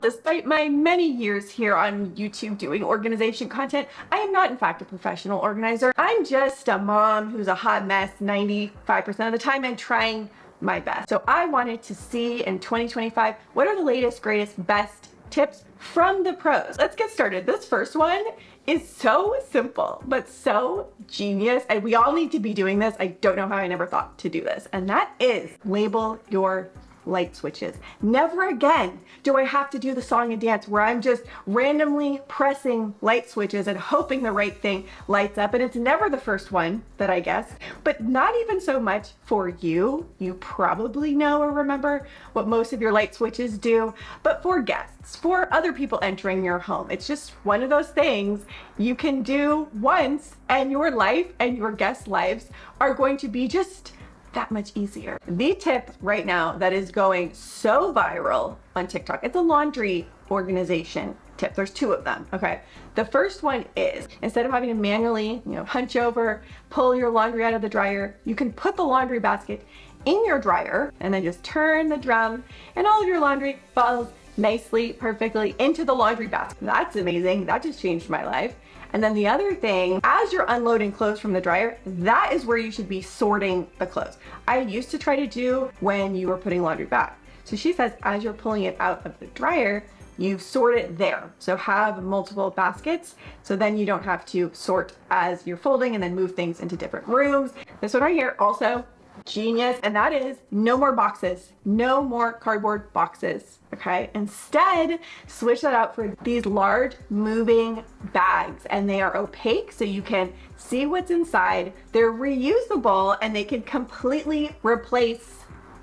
Despite my many years here on YouTube doing organization content, I am not in fact a professional organizer. I'm just a mom who's a hot mess 95% of the time and trying my best. So I wanted to see in 2025, what are the latest, greatest, best tips from the pros? Let's get started. This first one is so simple, but so genius. And we all need to be doing this. I don't know how I never thought to do this. And that is label your light switches. Never again do I have to do the song and dance where I'm just randomly pressing light switches and hoping the right thing lights up. And it's never the first one that I guess, but not even so much for you. You probably know or remember what most of your light switches do, but for guests, for other people entering your home, it's just one of those things you can do once and your life and your guests' lives are going to be just that much easier. The tip right now that is going so viral on TikTok, it's a laundry organization tip. There's two of them, okay? The first one is, instead of having to manually, hunch over, pull your laundry out of the dryer, you can put the laundry basket in your dryer and then just turn the drum and all of your laundry falls nicely, perfectly into the laundry basket. That's amazing. That just changed my life. And then the other thing, as you're unloading clothes from the dryer, that is where you should be sorting the clothes. I used to try to do when you were putting laundry back. So she says, as you're pulling it out of the dryer, you sort it there. So have multiple baskets. So then you don't have to sort as you're folding and then move things into different rooms. This one right here, also genius. And that is no more boxes, no more cardboard boxes. Okay, instead switch that out for these large moving bags, and they are opaque so you can see what's inside. They're reusable and they can completely replace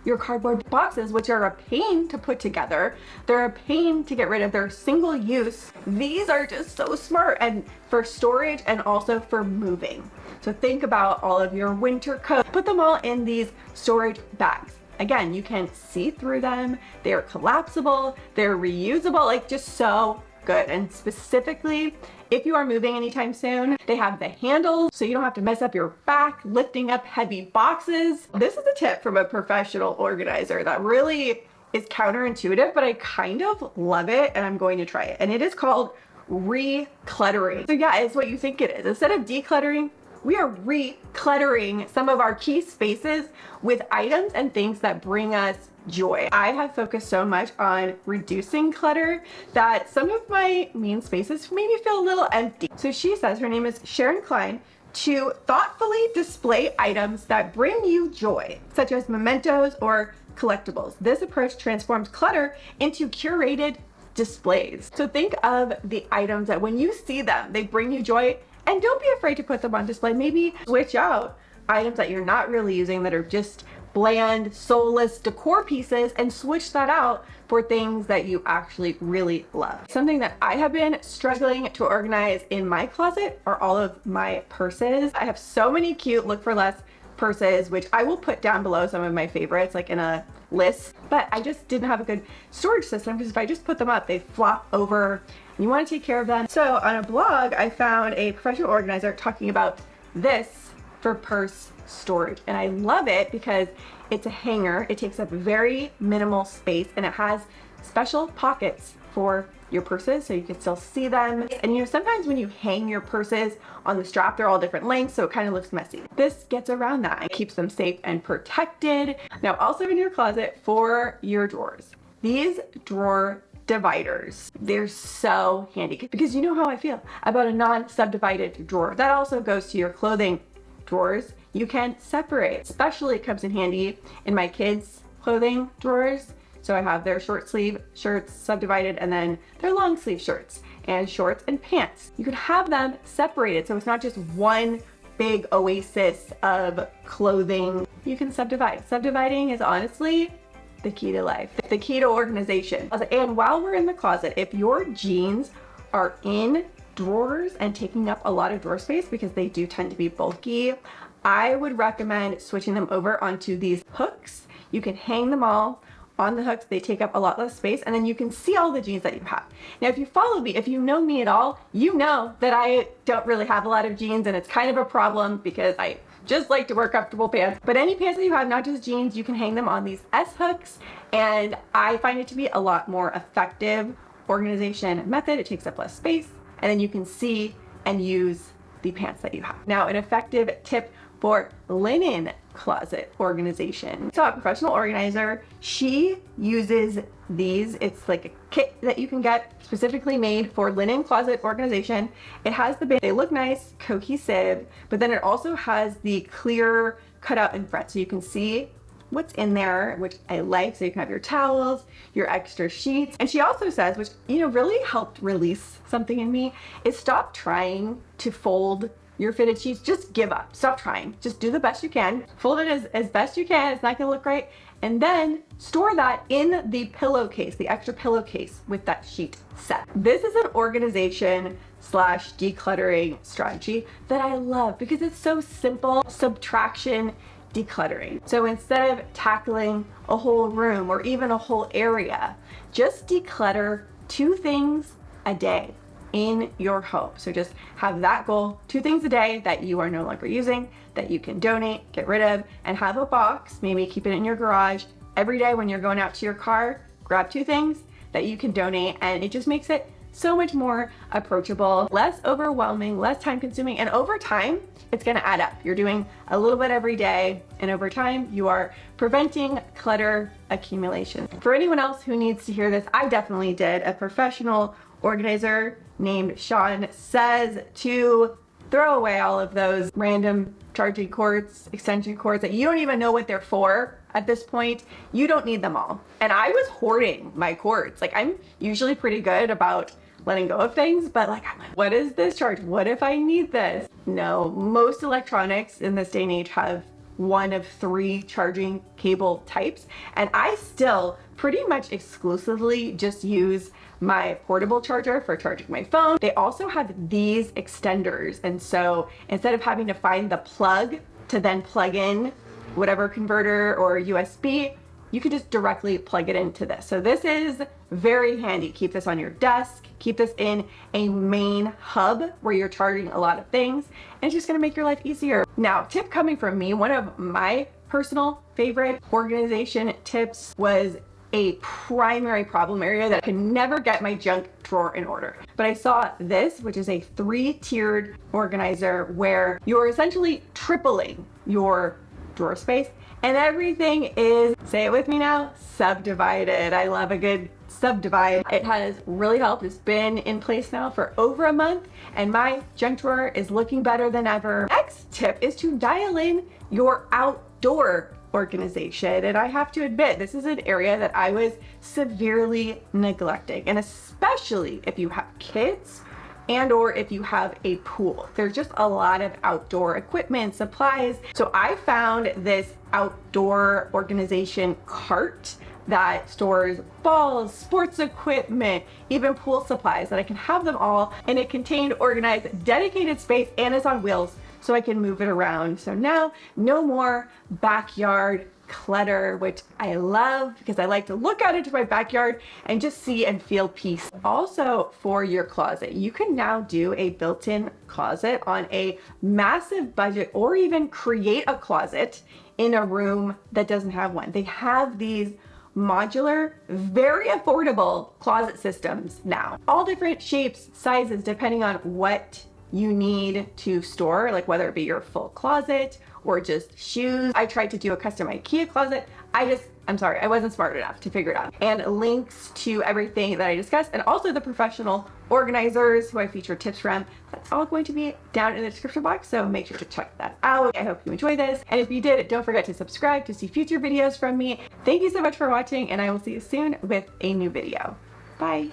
your cardboard boxes, which are a pain to put together. They're a pain to get rid of. They're single use. These are just so smart and for storage and also for moving. So think about all of your winter coats. Put them all in these storage bags. Again, you can see through them. They're collapsible, they're reusable, like just so good. And specifically, if you are moving anytime soon, they have the handles so you don't have to mess up your back lifting up heavy boxes. This is a tip from a professional organizer that really is counterintuitive, but I kind of love it and I'm going to try it. And it is called recluttering. So yeah, it's what you think it is. Instead of decluttering, we are recluttering some of our key spaces with items and things that bring us joy. I have focused so much on reducing clutter that some of my main spaces maybe feel a little empty. So she says, her name is Sharon Klein, to thoughtfully display items that bring you joy, such as mementos or collectibles. This approach transforms clutter into curated displays. So think of the items that when you see them, they bring you joy. And don't be afraid to put them on display. Maybe switch out items that you're not really using that are just bland, soulless decor pieces and switch that out for things that you actually really love. Something that I have been struggling to organize in my closet are all of my purses. I have so many cute look for less purses, which I will put down below some of my favorites, like in a list, but I just didn't have a good storage system because if I just put them up, they flop over. You want to take care of them. So on a blog, I found a professional organizer talking about this for purse storage. And I love it because it's a hanger. It takes up very minimal space and it has special pockets for your purses so you can still see them. And sometimes when you hang your purses on the strap, they're all different lengths, so it kind of looks messy. This gets around that and keeps them safe and protected. Now also in your closet for your drawers. These drawer dividers, they're so handy because you know how I feel about a non-subdivided drawer. That also goes to your clothing drawers. You can separate, especially it comes in handy in my kids' clothing drawers. So I have their short sleeve shirts subdivided and then their long sleeve shirts and shorts and pants. You can have them separated so it's not just one big oasis of clothing. You can subdivide. Subdividing is honestly the key to life, the key to organization. And while we're in the closet, if your jeans are in drawers and taking up a lot of drawer space because they do tend to be bulky, I would recommend switching them over onto these hooks. You can hang them all on the hooks. They take up a lot less space and then you can see all the jeans that you have. Now, if you follow me, if you know me at all, you know that I don't really have a lot of jeans and it's kind of a problem because I just like to wear comfortable pants. But any pants that you have, not just jeans, you can hang them on these S hooks. And I find it to be a lot more effective organization method. It takes up less space, and then you can see and use the pants that you have. Now, an effective tip for linen closet organization. So a professional organizer, she uses these. It's like a kit that you can get specifically made for linen closet organization. It has the base, they look nice, cohesive, but then it also has the clear cutout in front so you can see what's in there, which I like. So you can have your towels, your extra sheets. And she also says, which, you know, really helped release something in me, is stop trying to fold your fitted sheets. Just give up. Stop trying. Just do the best you can. Fold it as best you can. It's not gonna look right. And then store that in the pillowcase, the extra pillowcase with that sheet set. This is an organization / decluttering strategy that I love because it's so simple. Subtraction, decluttering. So instead of tackling a whole room or even a whole area, just declutter 2 things a day in your home. So just have that goal, 2 things a day that you are no longer using, that you can donate, get rid of, and have a box, maybe keep it in your garage. Every day when you're going out to your car, grab 2 things that you can donate, and it just makes it so much more approachable, less overwhelming, less time consuming, and over time, it's gonna add up. You're doing a little bit every day, and over time, you are preventing clutter accumulation. For anyone else who needs to hear this, I definitely did. A professional organizer named Sean says to throw away all of those random charging cords, extension cords that you don't even know what they're for at this point. You don't need them all. And I was hoarding my cords. Like, I'm usually pretty good about letting go of things, but like, I'm like, what is this charge? What if I need this? No, most electronics in this day and age have one of 3 charging cable types. And I still pretty much exclusively just use my portable charger for charging my phone. They also have these extenders. And so instead of having to find the plug to then plug in whatever converter or USB, you can just directly plug it into this. So this is very handy. Keep this on your desk, keep this in a main hub where you're charging a lot of things, and it's just gonna make your life easier. Now, tip coming from me, one of my personal favorite organization tips was a primary problem area that I could never get my junk drawer in order. But I saw this, which is a 3-tiered organizer where you're essentially tripling your drawer space, and everything is, say it with me now, subdivided. I love a good subdivide. It has really helped. It's been in place now for over a month, and my junk drawer is looking better than ever. Next tip is to dial in your outdoor organization. And I have to admit, this is an area that I was severely neglecting, and especially if you have kids and or if you have a pool. There's just a lot of outdoor equipment, supplies. So I found this outdoor organization cart that stores balls, sports equipment, even pool supplies, that I can have them all in a contained, organized, dedicated space, and it's on wheels so I can move it around. So now no more backyard clutter, which I love because I like to look out into my backyard and just see and feel peace. Also, for your closet, you can now do a built-in closet on a massive budget, or even create a closet in a room that doesn't have one. They have these modular, very affordable closet systems now. All different shapes, sizes, depending on what you need to store, like whether it be your full closet or just shoes. I tried to do a custom IKEA closet. I'm sorry, I wasn't smart enough to figure it out. And links to everything that I discussed, and also the professional organizers who I feature tips from, that's all going to be down in the description box, so make sure to check that out. I hope you enjoyed this, and if you did, don't forget to subscribe to see future videos from me. Thank you so much for watching, and I will see you soon with a new video. Bye.